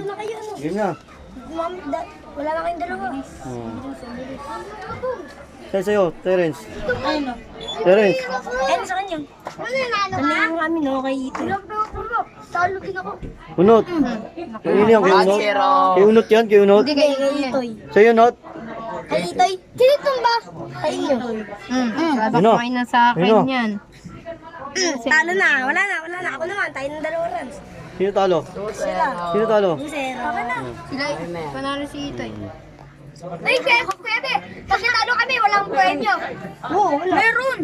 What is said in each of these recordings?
Na kayo, ano? Game na. Ma'am, wala na kayong dalawa. Sa'yo, Terence. Ayun, no? Terence. Ayun, sa kanya. Ano yung kami, no? Kay Ito. Talo din ako. Unot. Ayun yan, kay Unot. Kay Unot yan, kay Unot. Hindi, kay Itoy. Sa'yo, Not. Kay Itoy. Sino tumba? Kay inyo. Ano? Kumain na sa akin Ano? yan. Talo na. Wala na. Ako naman. Tayo ng dalawa runs. Sino talo? Sila. Sino talo? Zero. Baka na. Sila, panalo si Itoy. Ay, kuya, pag natalo kami, walang premyo. Oo, wala. Meron.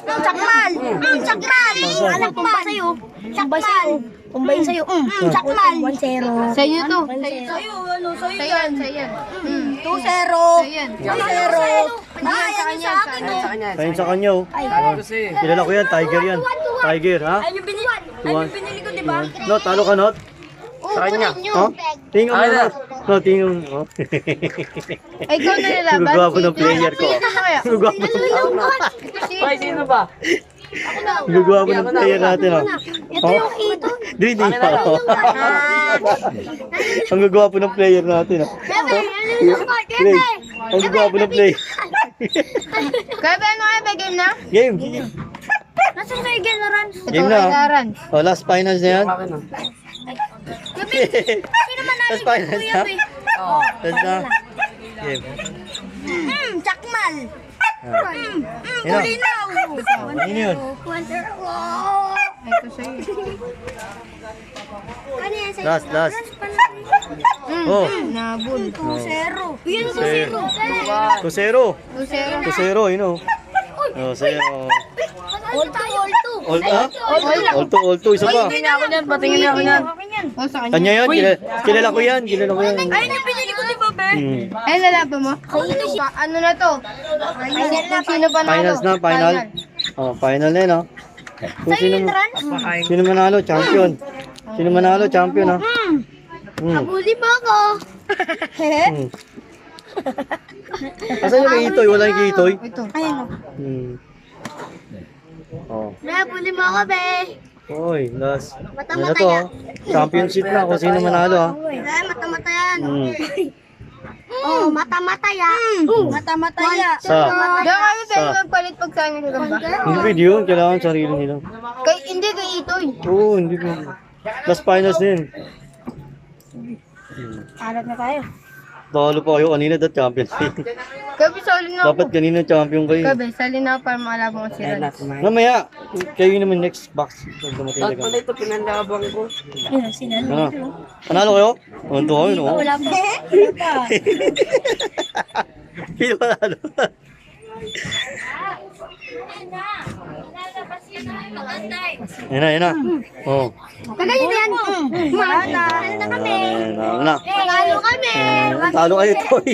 Sakmal. Sakmal. Alam ko ba sa'yo? Sakmal. Kumbay sa'yo. Sakmal. 1-0. Sa'yo to. Sa'yo, ano, sa'yo. Sa'yo yan, sa'yo yan. 2-0. Sa'yo yan. 2-0. Ay, sa kanya, sa kanya. Ayun sa kanya, oh. Kilala ko yan, Tiger yan. Tiger, ha? Ayun yung binili ko, di ba? Not, talo ka, Not? Sa kanya. Oh? Tingin mo, Not. No, tingin mo. Ay, ikaw na nalaban. Gugwapo ng player ko. Gugwapo. Ay, sino ba? Gugwapo ng player natin, oh. Ito yung ito. Hindi pa. Ang gugwapo ng player natin, oh. Bebe, ano yung card? Play. Ang gugwapo ng player. Kaya ba ano kayo, may game na? Game. Nasaan kayo gano'n? Game na, oh. Kailaran. Oh, last finals na yan. Akin na. Sino man Last finals na. Last na. Game. Sakmal. Yun, Linaw. Ano yun? Ito sa'yo. Ano yan sa'yo? Last. Oh. Nabul. 2-0. Yun, 2-0. 2-0. 2-0. 2-0, yun, oh. Oh, sa'yo. All two. All two, isa pa. Patingin niya ako niyan, patingin niya ako niyan. O, sa kanya. Kanya yan, kilala ko yan. Ayun yung pinili ko, di ba, Ber? Ay, lalaban mo? Ano na to? Kung sino panalo? Finals na, final. Oh, final na yun, oh. Kung sino manalo, champion. Sino manalo, champion, ha? Huli mo ako. Asan yung kay Itoy? Wala yung kay Itoy? Ito. Ayun o. Oh. Huli mo ako, Be. Oy, last. Ano na to, oh? Championship na kung sino manalo, ha? Mata-mata yan. Oh, mata-mata yan. Mata-mata yan. Sa. Diyan kami tayo magpalit pag saan yung gamba. Hindi pwede yun. Kailangan sarili nila. Hindi kay Itoy. Oo, hindi pwede. Last finals din. Alat na tayo. Talo pa kayo kanina, that champion. Gabi, sali na ako. Dapat kanina champion kayo. Gabi, sali na ako para makalaban ko si Rans. Mamaya, kayo naman next box. Pag dumating na Lahat ka. pala ito pinanlabang ko. Ayun, sinalo. Ano? Panalo kayo? Ano to kayo, no? Wala pa. Wala pa. Hindi panalo. Yan na. Oh. Kagayin na yan. Mana. Na kami. Ano na. Panalo kami. Talo kayo, Toy.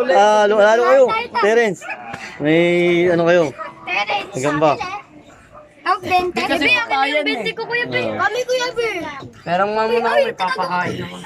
Talo kayo. Terence. May ano kayo? Gamba. Ang 20. Kasi Kuya, kakayan kami yung 20 ko, Kuya Be. Kami, Kuya Be. Pero ang mamuna ako, may papakain ako.